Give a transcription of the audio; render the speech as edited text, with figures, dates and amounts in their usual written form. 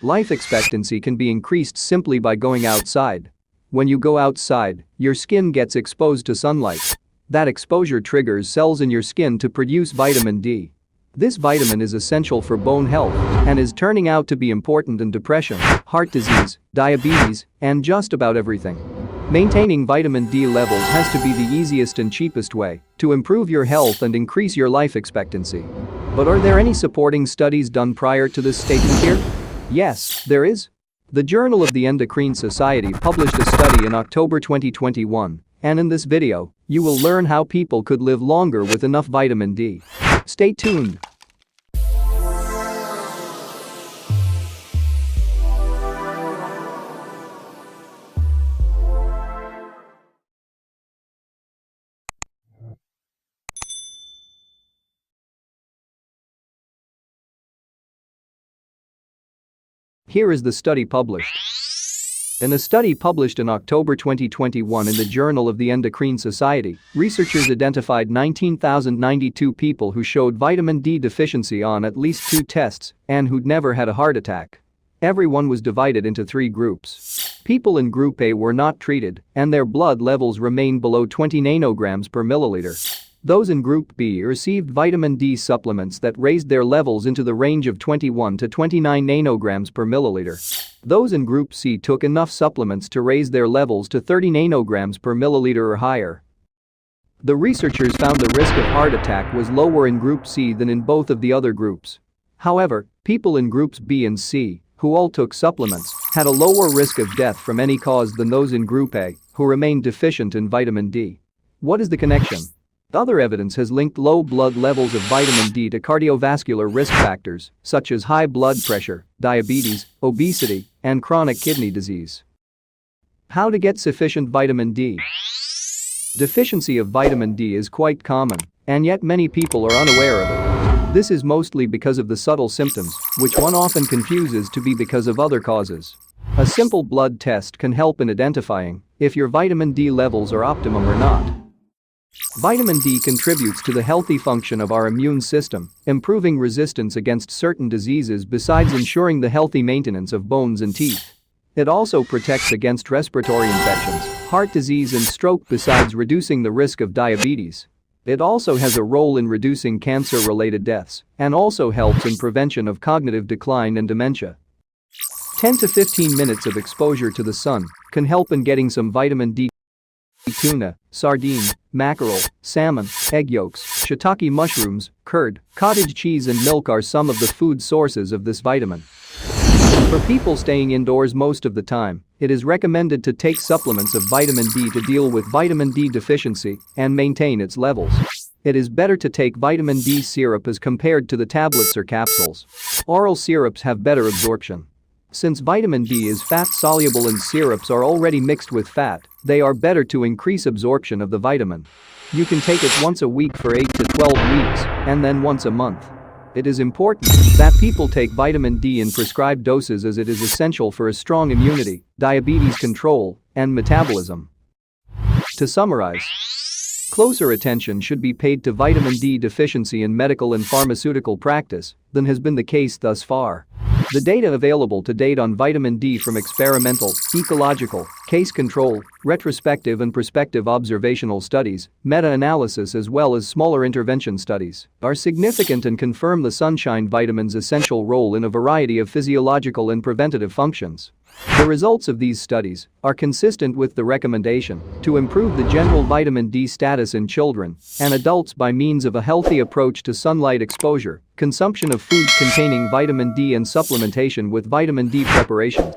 Life expectancy can be increased simply by going outside. When you go outside, your skin gets exposed to sunlight. That exposure triggers cells in your skin to produce vitamin D. This vitamin is essential for bone health and is turning out to be important in depression, heart disease, diabetes, and just about everything. Maintaining vitamin D levels has to be the easiest and cheapest way to improve your health and increase your life expectancy. But are there any supporting studies done prior to this statement here? Yes, there is. The Journal of the Endocrine Society published a study in October 2021, and in this video, you will learn how people could live longer with enough vitamin D. Stay tuned. Here is the study published. In a study published in October 2021 in the Journal of the Endocrine Society, researchers identified 19,092 people who showed vitamin D deficiency on at least 2 tests and who'd never had a heart attack. Everyone was divided into 3 groups. People in Group A were not treated, and their blood levels remained below 20 nanograms per milliliter. Those in Group B received vitamin D supplements that raised their levels into the range of 21 to 29 nanograms per milliliter. Those in Group C took enough supplements to raise their levels to 30 nanograms per milliliter or higher. The researchers found the risk of heart attack was lower in Group C than in both of the other groups. However, people in Groups B and C, who all took supplements, had a lower risk of death from any cause than those in Group A, who remained deficient in vitamin D. What is the connection? Other evidence has linked low blood levels of vitamin D to cardiovascular risk factors such as high blood pressure, diabetes, obesity, and chronic kidney disease. How to get sufficient vitamin D? Deficiency of vitamin D is quite common, and yet many people are unaware of it. This is mostly because of the subtle symptoms, which one often confuses to be because of other causes. A simple blood test can help in identifying if your vitamin D levels are optimum or not. Vitamin D contributes to the healthy function of our immune system, improving resistance against certain diseases besides ensuring the healthy maintenance of bones and teeth. It also protects against respiratory infections, heart disease and stroke besides reducing the risk of diabetes. It also has a role in reducing cancer-related deaths and also helps in prevention of cognitive decline and dementia. 10 to 15 minutes of exposure to the sun can help in getting some vitamin D. Tuna, sardine, mackerel, salmon, egg yolks, shiitake mushrooms, curd, cottage cheese and milk are some of the food sources of this vitamin. For people staying indoors most of the time, it is recommended to take supplements of vitamin D to deal with vitamin D deficiency and maintain its levels. It is better to take vitamin D syrup as compared to the tablets or capsules. Oral syrups have better absorption. Since vitamin D is fat-soluble and syrups are already mixed with fat, they are better to increase absorption of the vitamin. You can take it once a week for 8 to 12 weeks, and then once a month. It is important that people take vitamin D in prescribed doses as it is essential for a strong immunity, diabetes control, and metabolism. To summarize, closer attention should be paid to vitamin D deficiency in medical and pharmaceutical practice than has been the case thus far. The data available to date on vitamin D from experimental, ecological, case control, retrospective and prospective observational studies, meta-analysis as well as smaller intervention studies are significant and confirm the sunshine vitamin's essential role in a variety of physiological and preventative functions. The results of these studies are consistent with the recommendation to improve the general vitamin D status in children and adults by means of a healthy approach to sunlight exposure, consumption of foods containing vitamin D and supplementation with vitamin D preparations.